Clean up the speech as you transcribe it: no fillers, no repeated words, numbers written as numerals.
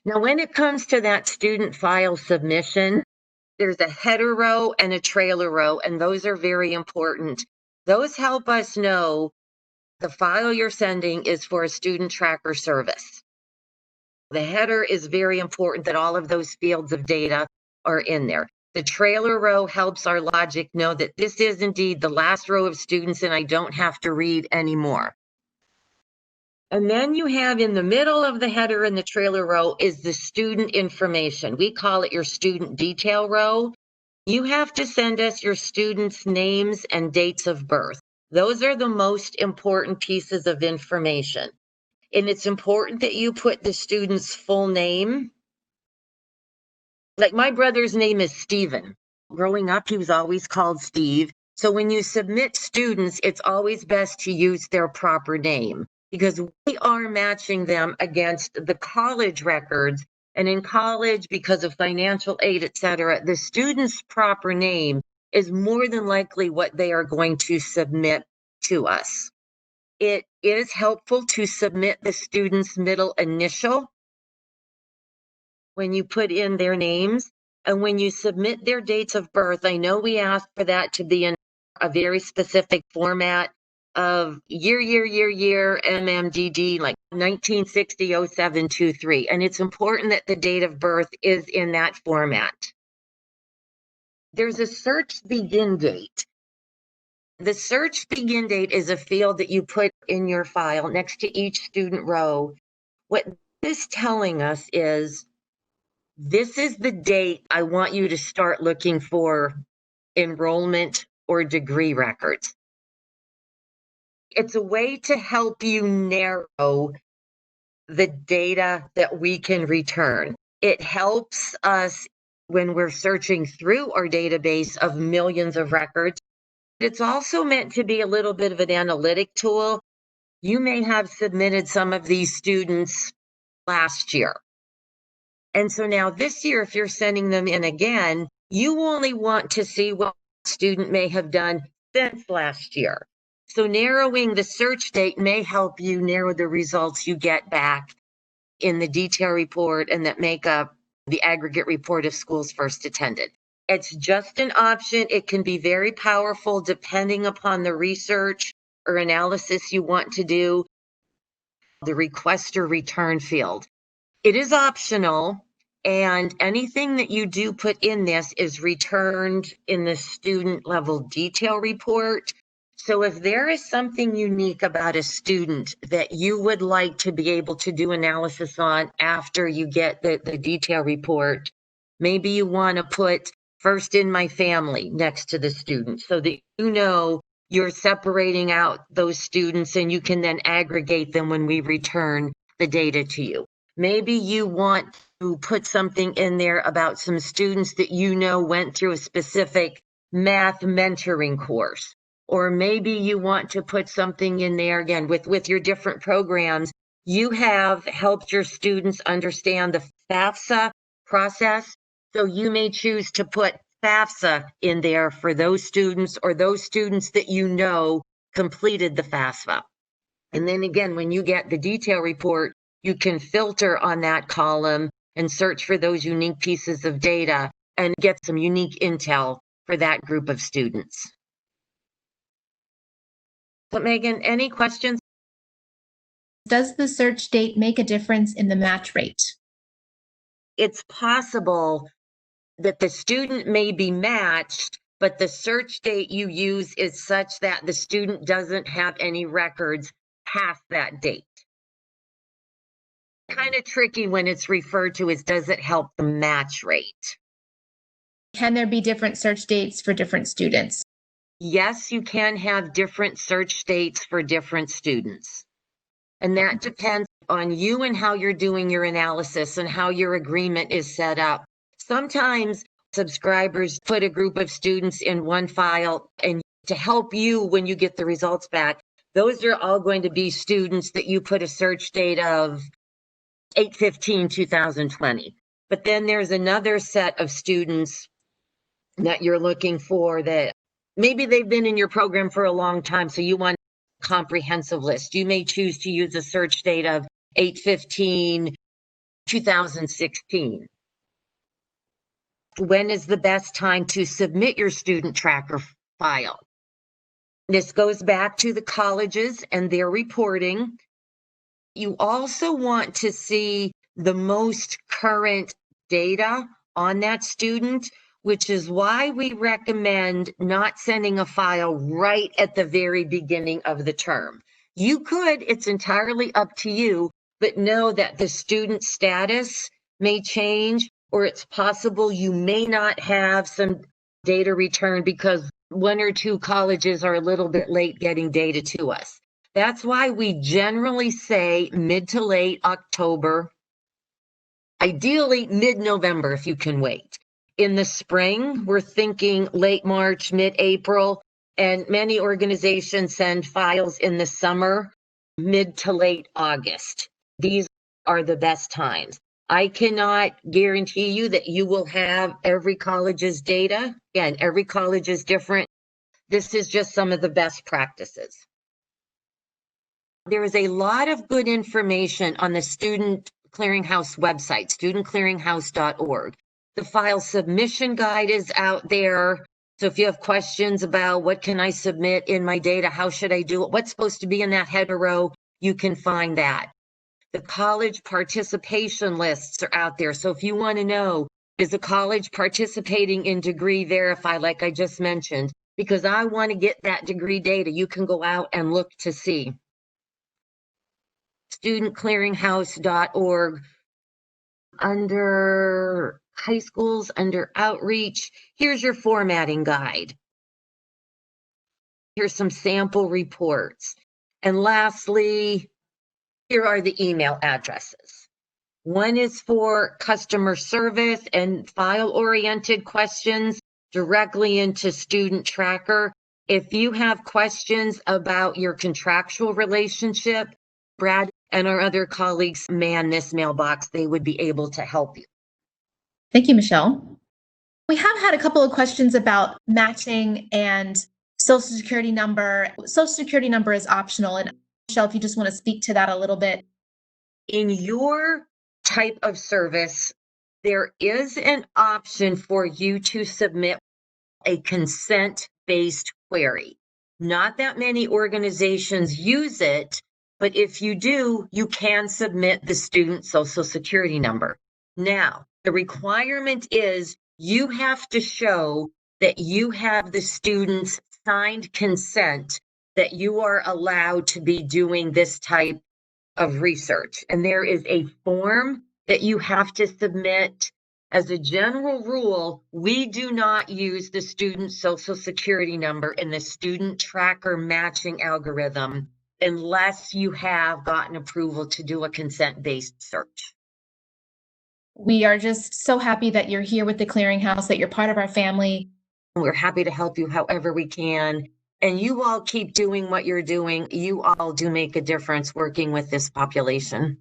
Now, when it comes to that student file submission, there's a header row and a trailer row, and those are very important. Those help us know the file you're sending is for a student tracker service. The header is very important that all of those fields of data are in there. The trailer row helps our logic know that this is indeed the last row of students and I don't have to read anymore. And then you have in the middle of the header and the trailer row is the student information. We call it your student detail row. You have to send us your students' names and dates of birth. Those are the most important pieces of information. And it's important that you put the student's full name. Like my brother's name is Steven. Growing up, he was always called Steve. So when you submit students, it's always best to use their proper name because we are matching them against the college records. And in college, because of financial aid, et cetera, the student's proper name is more than likely what they are going to submit to us. It is helpful to submit the student's middle initial when you put in their names. And when you submit their dates of birth, I know we ask for that to be in a very specific format of year, MMDD, like 1960, 07, 23. And it's important that the date of birth is in that format. There's a search begin date. The search begin date is a field that you put in your file next to each student row. What this is telling us is this is the date I want you to start looking for enrollment or degree records. It's a way to help you narrow the data that we can return. It helps us when we're searching through our database of millions of records. It's also meant to be a little bit of an analytic tool. You may have submitted some of these students last year. And so now this year, if you're sending them in again, you only want to see what a student may have done since last year. So narrowing the search date may help you narrow the results you get back in the detail report and that make up the aggregate report of schools first attended. It's just an option. It can be very powerful depending upon the research or analysis you want to do. The requester return field. It is optional, and anything that you do put in this is returned in the student level detail report. So if there is something unique about a student that you would like to be able to do analysis on after you get the detail report, maybe you want to put first in my family next to the student so that you know you're separating out those students and you can then aggregate them when we return the data to you. Maybe you want to put something in there about some students that you know went through a specific math mentoring course. Or maybe you want to put something in there, again, with your different programs. You have helped your students understand the FAFSA process. So you may choose to put FAFSA in there for those students or those students that you know completed the FAFSA. And then again, when you get the detail report, you can filter on that column and search for those unique pieces of data and get some unique intel for that group of students. So Megan, any questions? Does the search date make a difference in the match rate? It's possible that the student may be matched, but the search date you use is such that the student doesn't have any records past that date. Kind of tricky when it's referred to as does it help the match rate? Can there be different search dates for different students? Yes, you can have different search dates for different students. And that depends on you and how you're doing your analysis and how your agreement is set up. Sometimes subscribers put a group of students in one file, and to help you when you get the results back, those are all going to be students that you put a search date of 8/15/2020. But then there's another set of students that you're looking for that maybe they've been in your program for a long time, so you want a comprehensive list. You may choose to use a search date of 8/15 2016. When is the best time to submit your student tracker file? This goes back to the colleges and their reporting. You also want to see the most current data on that student, which is why we recommend not sending a file right at the very beginning of the term. You could, it's entirely up to you, but know that the student status may change, or it's possible you may not have some data returned because one or two colleges are a little bit late getting data to us. That's why we generally say mid to late October, ideally mid-November if you can wait. In the spring, we're thinking late March, mid-April, and many organizations send files in the summer, mid to late August. These are the best times. I cannot guarantee you that you will have every college's data. Again, every college is different. This is just some of the best practices. There is a lot of good information on the Student Clearinghouse website, studentclearinghouse.org. The file submission guide is out there. So if you have questions about what can I submit in my data, how should I do it, what's supposed to be in that header row, you can find that. The college participation lists are out there. So if you want to know, is a college participating in Degree Verify, like I just mentioned, because I want to get that degree data, you can go out and look to see. StudentClearinghouse.org, under high schools, under outreach, here's your formatting guide. Here's some sample reports. And lastly, here are the email addresses. One is for customer service and file-oriented questions directly into StudentTracker. If you have questions about your contractual relationship, Brad and our other colleagues man this mailbox. They would be able to help you. Thank you, Michelle. We have had a couple of questions about matching and Social Security number. Social Security number is optional. And Michelle, if you just want to speak to that a little bit. In your type of service, there is an option for you to submit a consent-based query. Not that many organizations use it, but if you do, you can submit the student Social Security number. Now, the requirement is you have to show that you have the student's signed consent that you are allowed to be doing this type of research. And there is a form that you have to submit. As a general rule, we do not use the student Social Security number in the student tracker matching algorithm unless you have gotten approval to do a consent-based search. We are just so happy that you're here with the Clearinghouse, that you're part of our family. We're happy to help you however we can. And you all keep doing what you're doing. You all do make a difference working with this population.